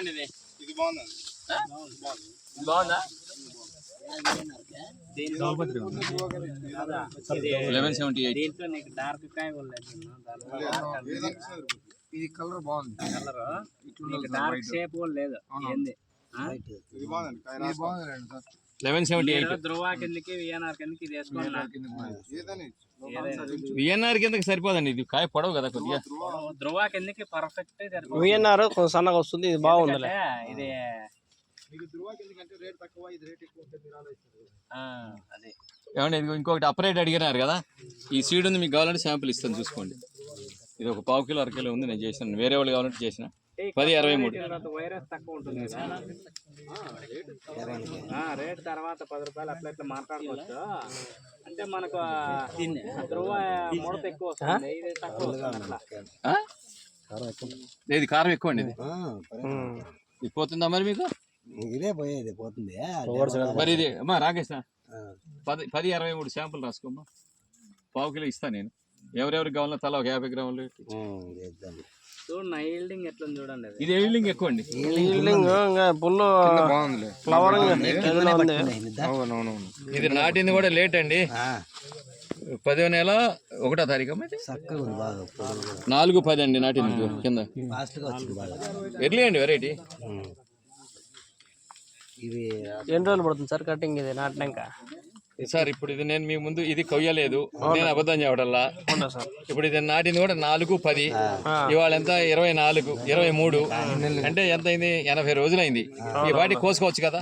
అండి ఇది బాగుందా 1178 దీంట్లో నీకు డార్క్ కాయ ఇది కలర్ బాగుంది. కలర్ డార్క్ షేప్ కూడా లేదు. 1178 ధ్రువ కిందకి విఎన్ఆర్ కిందకి ఇది విఎన్ఆర్ కిందకి సరిపోదండి. ఇది కాయ పొడవు కదా కొద్దిగా. ధ్రువ కిందకి పర్ఫెక్ట్ విఎన్ఆర్ కొంచెం సన్నగా వస్తుంది. ఇది బాగుంది. ఇది ఏమండి ఇది ఇంకొకటి అపరేట్ అడిగినారు కదా, ఈ సీడ్ ఉంది, మీకు కావాలంటే శాంపుల్ ఇస్తాను చూసుకోండి. ఇది ఒక 1/2 కిలో 1/2 కిలో ఉంది, నేను చేసాను. వేరే వాళ్ళు కావాలంటే చేసిన 10-23 వైరస్ తక్కువ ఉంటుంది రేట్ తర్వాత 10 రూపాయలు అట్లా ఇట్లా మాట్లాడుకోవచ్చు. అంటే మనకు ధ్రువ ముడత ఎక్కువ వస్తుంది, ఇది తక్కువ వస్తుంది అట్లా. ఇది కారం ఎక్కువ అండి. ఇది పోతుందా మరి మీకు? ఇదే పోయేది పోతుంది మరి ఇది అమ్మా రాకేష్ 10-23 శాంపుల్ రాసుకోమ్మా. 1/2 కిలో ఇస్తాను నేను. ఎవరెవరికి కావాలన్నా తల ఒక 50 గ్రాములు. ఈల్డింగ్ ఎట్లా చూడండి. ఇది ఈల్డింగ్ ఎక్కువ అండి. ఇది నాటింది కూడా లేట్ అండి. 10వ నెల 1వ తారీఖు 4-10 అండి నాటింది కింద. ఎర్లీ అండి వెరైటీ. ఎన్ని రోజులు పడుతుంది సార్ కటింగ్ ఇది నాటినాక? సార్ ఇప్పుడు ఇది నేను మీ ముందు ఇది కొయ్యలేదు, నేను అబద్ధం చెప్పడల్లా. ఇప్పుడు ఇది నాటింది కూడా 4-10. ఇవాళ ఎంత 24-23 అంటే ఎంత అయింది? 80 రోజులు అయింది. ఈ వాటి కోసుకోవచ్చు కదా,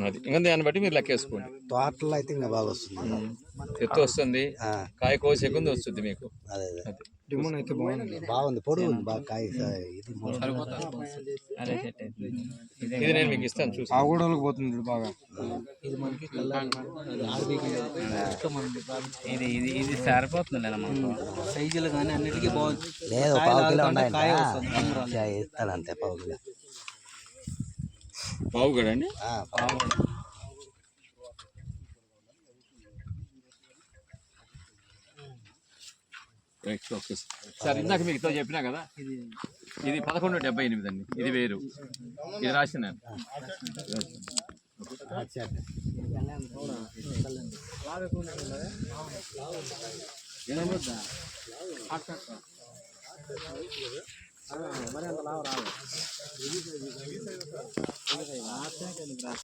అది ఇంకా దాన్ని బట్టి మీరు లెక్కేసుకోండి. తోటలో అయితే ఇంకా బాగా వస్తుంది, ఎత్తు వస్తుంది, కాయ కోసే కొంది వస్తుంది మీకు. బాగుంది, పొడుగు ఉంది బాగా కాయ. ఇది నేను మీకు ఇస్తాను చూసి. పోతుంది బాగా. ఇది ఇది ఇది సరిపోతుంది మనకు సైజులు కానీ అన్నిటికీ బాగుంది. లేదు 1/2 కిలో ఇస్తాను అంతే. 1/2 కిలో పావు కూడా అండి. సార్ ఇందాక మీకు ఇతో చెప్పినా కదా, ఇది 1178 అండి. ఇది వేరు, ఇది రాసినాను.